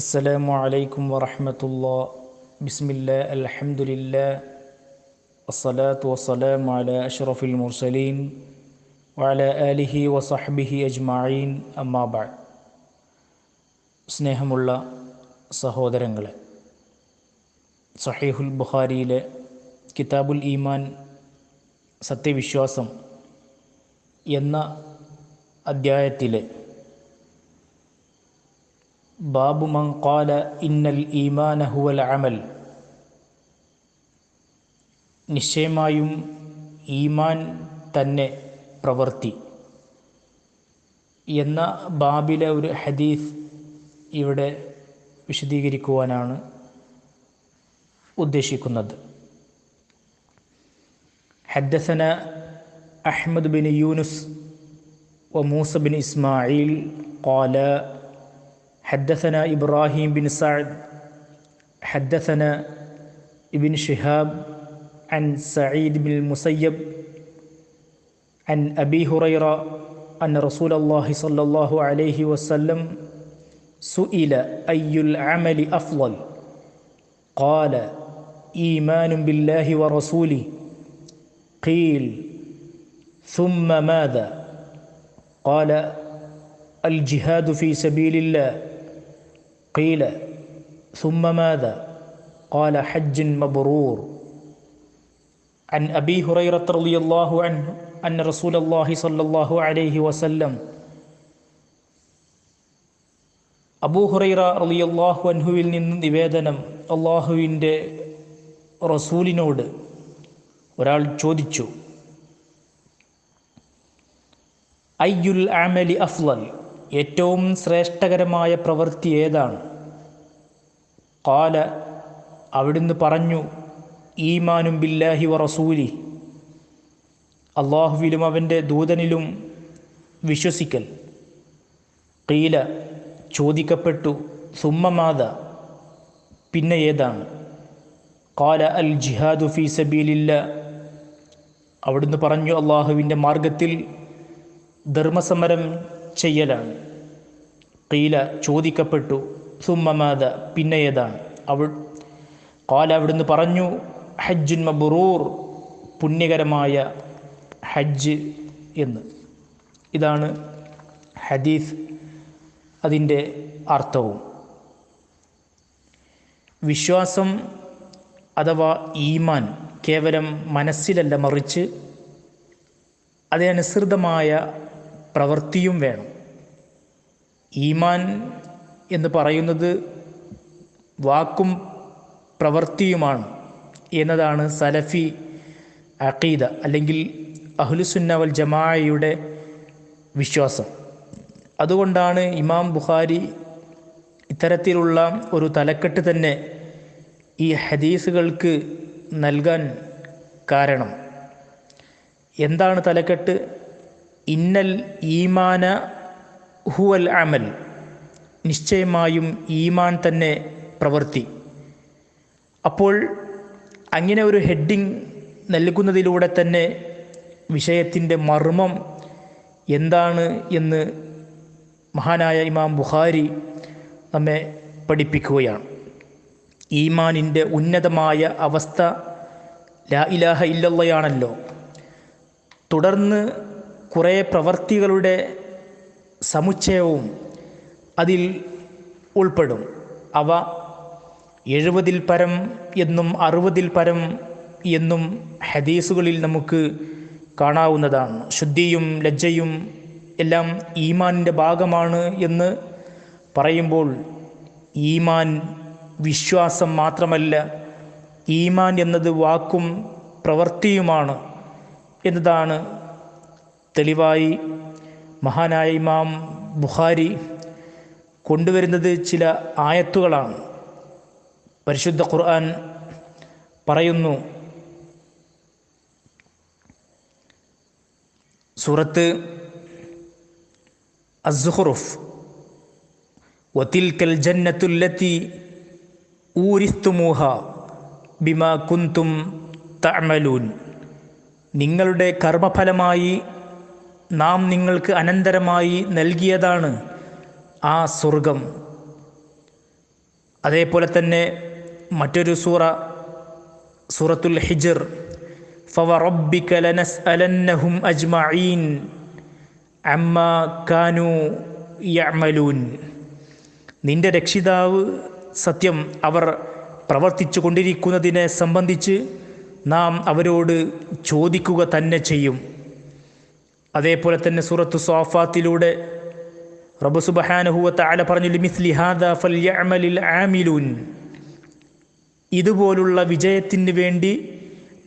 അസ്സലാമു അലൈക്കും വറഹ്മത്തുള്ളാഹി. ബിസ്മില്ലാ അൽഹംദുലില്ലാ വസ്സലാത്തു വസ്സലാമു അലാ അഷ്റഫിൽ മുർസലീൻ വഅലാ ആലിഹി വസഹ്ബിഹി അജ്മഈൻ. അമ്മാ ബഅദ്. സ്നേഹമുള്ള സഹോദരങ്ങളെ, സഹീഹുൽ ബുഖാരിയിലെ കിതാബുൽ ഈമാൻ, സത്യവിശ്വാസം എന്ന അദ്ധ്യായത്തിലെ ബാബു മൻ ഖാല ഇന്നൽ ഈമാന ഹുവൽ അമൽ, നിശ്ചയമായും ഈമാൻ തന്നെ പ്രവൃത്തി എന്ന ബാബിലെ ഒരു ഹദീസ് ഇവിടെ വിശദീകരിക്കുവാനാണ് ഉദ്ദേശിക്കുന്നത്. ഹദ്ദസന അഹ്മദ് ബിൻ യൂനുസ് വ മൂസ ബിൻ ഇസ്മായിൽ ഖാല حدثنا إبراهيم بن سعد حدثنا ابن شهاب عن سعيد بن المسيب عن أبي هريرة أن رسول الله صلى الله عليه وسلم سئل أي العمل أفضل قال إيمان بالله ورسوله قيل ثم ماذا قال الجهاد في سبيل الله قيل ثم ماذا قال حج مبرور. عن أبي هريرة رضي الله عنه أن رسول الله صلى الله عليه وسلم അബൂ ഹുറൈറ റളിയല്ലാഹു അൻഹുവിൽ നിന്ന് നിവേദനം, അള്ളാഹുവിൻ്റെ റസൂലിനോട് ഒരാൾ ചോദിച്ചു, അയ്യുൽ അമലി അഫ്ളൽ, ഏറ്റവും ശ്രേഷ്ഠകരമായ പ്രവൃത്തി ഏതാണ്? ഖാല, അവിടുന്ന് പറഞ്ഞു, ഈമാനും ബില്ലാഹി വ റസൂലി, അള്ളാഹുവിലും അവൻ്റെ ദൂതനിലും വിശ്വസിക്കൽ. ഖീല, ചോദിക്കപ്പെട്ടു, സുമ്മ മാദ, പിന്നെ ഏതാണ്? ഖാല അൽ ജിഹാദു ഫീ സബീലില്ലാ, അവിടുന്ന് പറഞ്ഞു, അള്ളാഹുവിൻ്റെ മാർഗത്തിൽ ധർമ്മസമരം ചെയ്യലാണ്. ഖീല, ചോദിക്കപ്പെട്ടു, സുമ്മ മാദ, പിന്നെ ഏതാണ്? ഖാല, അവിടുന്ന് പറഞ്ഞു, ഹജ്ജുൻ മബ്റൂർ, പുണ്യകരമായ ഹജ്ജ് എന്ന്. ഇതാണ് ഹദീസ്, അതിൻ്റെ അർത്ഥവും. വിശ്വാസം അഥവാ ഈമാൻ കേവലം മനസ്സിലല്ല, മറിച്ച് അതിനനുസൃതമായ പ്രവൃത്തിയും വേണം. ഈമാൻ എന്ന് പറയുന്നത് വാക്കും പ്രവൃത്തിയുമാണ് എന്നതാണ് സലഫി അഖീദ അല്ലെങ്കിൽ അഹ്ലുസുന്ന വൽ ജമാഅയുടെ വിശ്വാസം. അതുകൊണ്ടാണ് ഇമാം ബുഖാരി ഇത്തരത്തിലുള്ള ഒരു തലക്കെട്ട് തന്നെ ഈ ഹദീസുകൾക്ക് നൽകാൻ കാരണം. എന്താണ് തലക്കെട്ട്? ഇന്നൽ ഈമാന ഹുവൽ അമൽ, നിശ്ചയമായും ഈമാൻ തന്നെ പ്രവൃത്തി. അപ്പോൾ അങ്ങനെ ഒരു ഹെഡിങ് നൽകുന്നതിലൂടെ തന്നെ വിഷയത്തിൻ്റെ മർമ്മം എന്താണ് എന്ന് മഹാനായ ഇമാം ബുഖാരി നമ്മെ പഠിപ്പിക്കുകയാണ്. ഈമാനിൻ്റെ ഉന്നതമായ അവസ്ഥ ലാ ഇലാഹ ഇല്ലല്ലാഹയാണല്ലോ. തുടർന്ന് കുറേ പ്രവർത്തികളുടെ സമുച്ചയവും അതിൽ ഉൾപ്പെടും. അവ 70-ൽ പരം എന്നും 60-ൽ പരം എന്നും ഹദീസുകളിൽ നമുക്ക് കാണാവുന്നതാണ്. ശുദ്ധിയും ലജ്ജയും എല്ലാം ഈമാനിൻ്റെ ഭാഗമാണ് എന്ന് പറയുമ്പോൾ ഈമാൻ വിശ്വാസം മാത്രമല്ല, ഈമാൻ എന്നത് വാക്കും പ്രവൃത്തിയുമാണ് എന്നതാണ് തെളിവായി മഹാനായ ഇമാം ബുഖാരി കൊണ്ടുവരുന്നത്. ചില ആയത്തുകളാണ്. പരിശുദ്ധ ഖുർആൻ പറയുന്നു, സൂറത്ത് അസ്സുഖ്റുഫ്, വതിൽക്കൽ ജന്നത്തുല്ലത്തി ഊരിസ്തുമൂഹ ബിമാ കുന്തും തഅമലൂൻ, നിങ്ങളുടെ കർമ്മഫലമായി നാം നിങ്ങൾക്ക് അനന്തരമായി നൽകിയതാണ് ആ സ്വർഗം. അതേപോലെ തന്നെ മറ്റൊരു സൂറത്തുൽ ഹിജ്ർ, ഫവറബ്ബിക ലനസ്അലന്നഹും അജ്മഈൻ അമ്മാ കാനൂ യഅമലൂൻ. നിന്റെ രക്ഷിതാവ് സത്യം, അവർ പ്രവർത്തിച്ചു കൊണ്ടിരിക്കുന്നതിനെ സംബന്ധിച്ച് നാം അവരോട് ചോദിക്കുക തന്നെ ചെയ്യും. അതേപോലെ തന്നെ സൂറത്തു സ്വാഫാത്തിലൂടെ റബ്ബ് സുബ്ഹാനഹു വ തആല പറഞ്ഞു, ലിമിസ്ലി ഹാദാ ഫൽയഅമലിൽ ആമിലൂൻ. ഇതുപോലുള്ള വിജയത്തിന് വേണ്ടി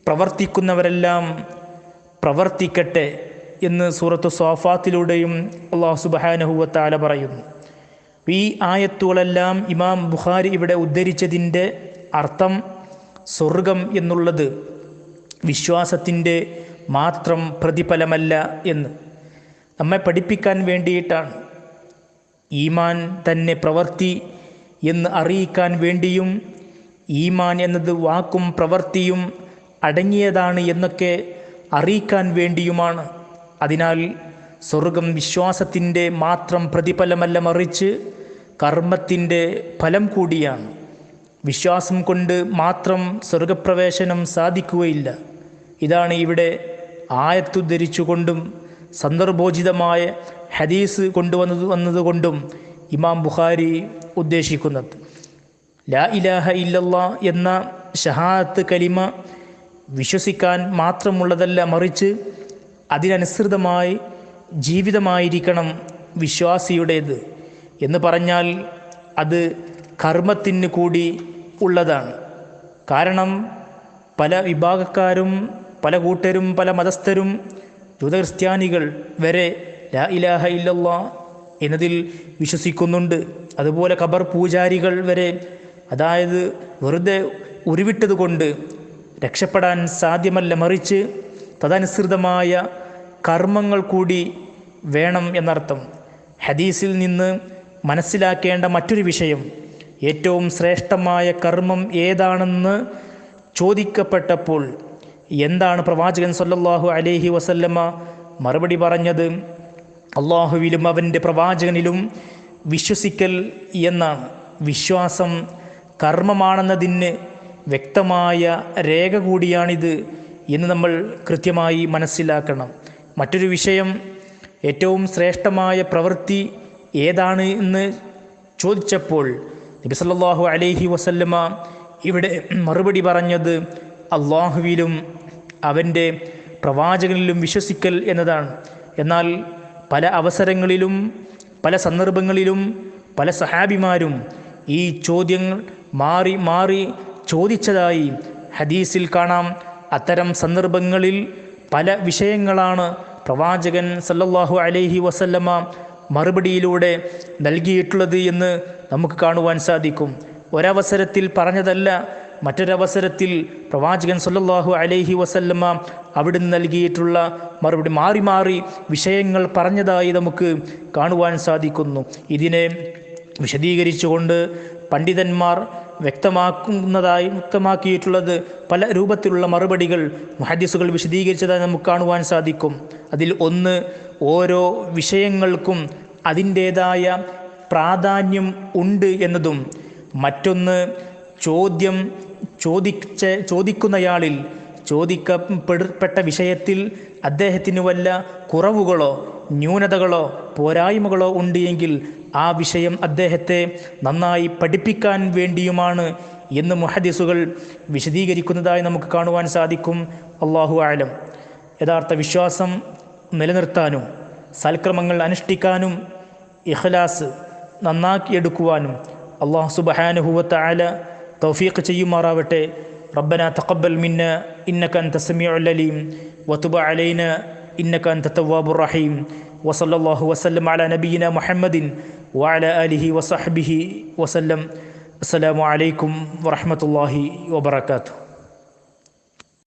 പ്രവർത്തിക്കുന്നവരെല്ലാം പ്രവർത്തിക്കട്ടെ എന്ന് സൂറത്തു സ്വാഫാത്തിലൂടെയും അല്ലാഹു സുബ്ഹാനഹു വ തആല പറയുന്നു. ഈ ആയത്തുകളെല്ലാം ഇമാം ബുഖാരി ഇവിടെ ഉദ്ധരിച്ചതിൻ്റെ അർത്ഥം സ്വർഗം എന്നുള്ളത് വിശ്വാസത്തിൻ്റെ മാത്രം പ്രതിഫലമല്ല എന്ന് നമ്മെ പഠിപ്പിക്കാൻ വേണ്ടിയിട്ടാണ്. ഈമാൻ തന്നെ പ്രവൃത്തി എന്ന് അറിയിക്കാൻ വേണ്ടിയും ഈമാൻ എന്നത് വാക്കും പ്രവൃത്തിയും അടങ്ങിയതാണ് എന്നൊക്കെ അറിയിക്കാൻ വേണ്ടിയുമാണ്. അതിനാൽ സ്വർഗം വിശ്വാസത്തിൻ്റെ മാത്രം പ്രതിഫലമല്ല, മറിച്ച് കർമ്മത്തിൻ്റെ ഫലം കൂടിയാണ്. വിശ്വാസം കൊണ്ട് മാത്രം സ്വർഗപ്രവേശനം സാധിക്കുകയില്ല. ഇതാണ് ഇവിടെ ആയത്തുദ്ധരിച്ചുകൊണ്ടും സന്ദർഭോചിതമായ ഹദീസ് വന്നതുകൊണ്ടും ഇമാം ബുഖാരി ഉദ്ദേശിക്കുന്നത്. ലാ ഇലാഹ ഇല്ലല്ലാ എന്ന ഷഹാദത്ത് കലിമ വിശ്വസിക്കാൻ മാത്രമുള്ളതല്ല, മറിച്ച് അതിനനുസൃതമായി ജീവിതമായിരിക്കണം വിശ്വാസിയുടേത്. എന്ന് പറഞ്ഞാൽ അത് കർമ്മത്തിന് കൂടി ഉള്ളതാണ്. കാരണം പല വിഭാഗക്കാരും, പല കൂട്ടരും, പല മതസ്ഥരും, ജൂതക്രിസ്ത്യാനികൾ വരെ ലാ ഇലാഹ ഇല്ലല്ലാ എന്നതിൽ വിശ്വസിക്കുന്നുണ്ട്. അതുപോലെ ഖബർ പൂജാരികൾ വരെ, അതായത് വെറുതെ ഉരുവിട്ടത് കൊണ്ട് രക്ഷപ്പെടാൻ സാധ്യമല്ല, മറിച്ച് തദനുസൃതമായ കർമ്മങ്ങൾ കൂടി വേണം എന്നർത്ഥം. ഹദീസിൽ നിന്ന് മനസ്സിലാക്കേണ്ട മറ്റൊരു വിഷയം, ഏറ്റവും ശ്രേഷ്ഠമായ കർമ്മം ഏതാണെന്ന് ചോദിക്കപ്പെട്ടപ്പോൾ എന്താണ് പ്രവാചകൻ സല്ലല്ലാഹു അലൈഹി വസല്ലമ മറുപടി പറഞ്ഞത്? അള്ളാഹുവിലും അവൻ്റെ പ്രവാചകനിലും വിശ്വസിക്കൽ എന്നാണ്. വിശ്വാസം കർമ്മമാണെന്നതിന് വ്യക്തമായ രേഖ കൂടിയാണിത് എന്ന് നമ്മൾ കൃത്യമായി മനസ്സിലാക്കണം. മറ്റൊരു വിഷയം, ഏറ്റവും ശ്രേഷ്ഠമായ പ്രവൃത്തി ഏതാണ് എന്ന് ചോദിച്ചപ്പോൾ നബി സല്ലല്ലാഹു അലൈഹി വസല്ലമ ഇവിടെ മറുപടി പറഞ്ഞത് അള്ളാഹുവിലും അവൻ്റെ പ്രവാചകനിലും വിശ്വസിക്കൽ എന്നതാണ്. എന്നാൽ പല അവസരങ്ങളിലും പല സന്ദർഭങ്ങളിലും പല സഹാബിമാരും ഈ ചോദ്യങ്ങൾ മാറി മാറി ചോദിച്ചതായി ഹദീസിൽ കാണാം. അത്തരം സന്ദർഭങ്ങളിൽ പല വിഷയങ്ങളാണ് പ്രവാചകൻ സല്ലല്ലാഹു അലൈഹി വസല്ലമ മറുപടിയിലൂടെ നൽകിയിട്ടുള്ളത് എന്ന് നമുക്ക് കാണുവാൻ സാധിക്കും. ഒരവസരത്തിൽ പറഞ്ഞതല്ല, മറ്റൊരവസരത്തിൽ പ്രവാചകൻ സല്ലല്ലാഹു അലൈഹി വസല്ലമ അവിടുന്ന് നൽകിയിട്ടുള്ള മറുപടി മാറി മാറി വിഷയങ്ങൾ പറഞ്ഞതായി നമുക്ക് കാണുവാൻ സാധിക്കുന്നു. ഇതിനെ വിശദീകരിച്ചുകൊണ്ട് പണ്ഡിതന്മാർ വ്യക്തമാക്കിയിട്ടുള്ളത് പല രൂപത്തിലുള്ള മറുപടികൾ മുഹദ്ദിസുകൾ വിശദീകരിച്ചതായി നമുക്ക് കാണുവാൻ സാധിക്കും. അതിൽ ഒന്ന്, ഓരോ വിഷയങ്ങൾക്കും അതിൻ്റേതായ പ്രാധാന്യം ഉണ്ട് എന്നതും, മറ്റൊന്ന് ചോദിക്കുന്നയാളിൽ ചോദിക്കപ്പെട്ട വിഷയത്തിൽ അദ്ദേഹത്തിന് വല്ല കുറവുകളോ ന്യൂനതകളോ പോരായ്മകളോ ഉണ്ട് എങ്കിൽ ആ വിഷയം അദ്ദേഹത്തെ നന്നായി പഠിപ്പിക്കാൻ വേണ്ടിയുമാണ് എന്ന് മുഹദ്ദിസുകൾ വിശദീകരിക്കുന്നതായി നമുക്ക് കാണുവാൻ സാധിക്കും. അല്ലാഹു അഅലം. യഥാർത്ഥ വിശ്വാസം നിലനിർത്താനും സൽക്രമങ്ങൾ അനുഷ്ഠിക്കാനും ഇഖ്ലാസ് നന്നാക്കിയെടുക്കുവാനും അല്ലാഹു സുബ്ഹാനഹു വ തആല തൗഫീഖ് ചെയ്യുമാറാവട്ടെ. റബ്ബനാ തഖബ്ബൽ മിന്നാ ഇന്നക അൻത സമീഉൽ അലീം വതുബ് അലൈനാ ഇന്നക അൻത തവ്വാബുർ റഹീം. വസല്ലല്ലാഹു വസല്ലം അലാ നബിയിനാ മുഹമ്മദിൻ വഅലാ ആലിഹി വസഹ്ബിഹി വസല്ലം. അസ്സലാമു അലൈക്കും വറഹ്മത്തുള്ളാഹി വബറകാതുഹു.